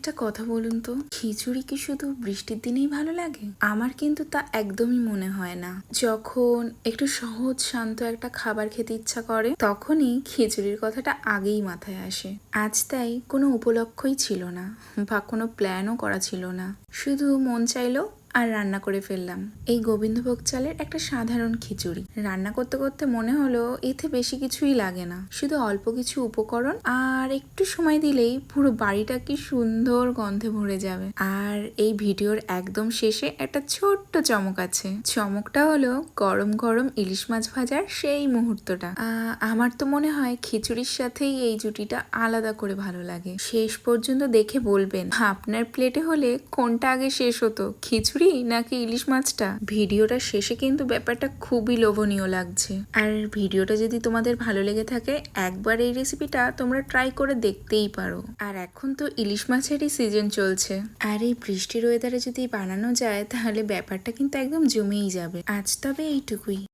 একটা কথা বলুন তো, খিচুড়ি কি শুধু বৃষ্টির দিনেই ভালো লাগে? আমার কিন্তু তা একদমই মনে হয় না। যখন একটু সহজ শান্ত একটা খাবার খেতে ইচ্ছা করে তখনই খিচুড়ির কথাটা আগেই মাথায় আসে। আজ তাই কোনো উপলক্ষই ছিল না বা কোনো প্ল্যানও করা ছিল না, শুধু মন চাইলো আর রান্না করে ফেললাম এই গোবিন্দভোগ চালের একটা সাধারণ খিচুড়ি। রান্না করতে করতে মনে হলো এতে বেশি কিছুই লাগে না, শুধু অল্প কিছু উপকরণ আর একটু সময় দিলেই পুরো বাড়িটা কি সুন্দর গন্ধে ভরে যাবে। আর এই ভিডিওর একদম শেষে একটা ছোট্ট চমক আছে। চমকটা হলো গরম গরম ইলিশ মাছ ভাজার সেই মুহূর্তটা। আমার তো মনে হয় খিচুড়ির সাথেই এই জুটিটা আলাদা করে ভালো লাগে। শেষ পর্যন্ত দেখে বলবেন আপনার প্লেটে হলে কোনটা আগে শেষ হতো, খিচুড়ি নাকি ইলিশ মাছটা। ভিডিওটা শেষে কিন্তু ব্যাপারটা খুবই লোভনীয় লাগছে। আর ভিডিওটা যদি তোমাদের ভালো লেগে থাকে একবার এই রেসিপিটা তোমরা ট্রাই করে দেখতেই পারো। আর এখন তো ইলিশ মাছেরই সিজন চলছে, আর এই বৃষ্টির ওয়েদারে যদি বানানো যায় তাহলে ব্যাপারটা কিন্তু একদম জমেই যাবে। আজ তবে এইটুকুই।